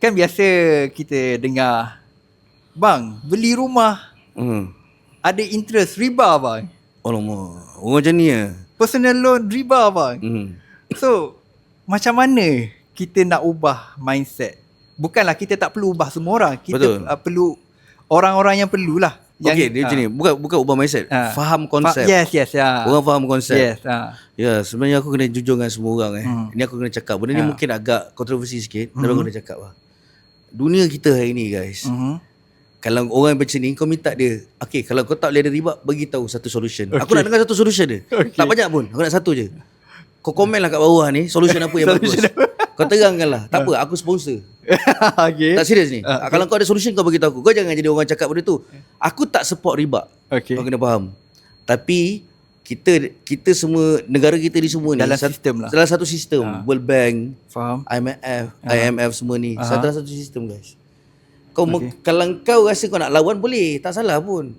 kan biasa kita dengar, bang, beli rumah ada interest riba bang. Alamak, orang macam ni Personal loan riba bang. So macam mana kita nak ubah mindset? Bukanlah kita tak perlu ubah semua orang. Kita perlu orang-orang yang perlulah. Okey, dia macam ni. Bukan ubah mindset. Faham konsep. Yes. Orang faham konsep. Yes. Ya, sebenarnya aku kena jujur dengan semua orang Ni aku kena cakap. Benda ni mungkin agak kontroversi sikit, tapi aku kena cakap lah. Dunia kita hari ni guys. Kalau orang macam ni, kau minta dia, okay, kalau kau tak boleh ada riba, bagi tahu satu solution. Aku nak dengar satu solution dia. Tak banyak pun, aku nak satu je. Kau komen lah kat bawah ni, solution apa yang bagus. Kau terangkan lah. Tak apa, aku sponsor. Tak serius ni. Kalau kau ada solution, kau bagi tahu aku. Kau jangan jadi orang cakap benda tu. Aku tak support riba. Kau kena faham. Tapi kita semua, negara kita ni semua ni dalam sistem lah. Dalam satu sistem. World Bank, faham. IMF semua ni. Satu sistem guys. Kalau kau rasa kau nak lawan, boleh, tak salah pun.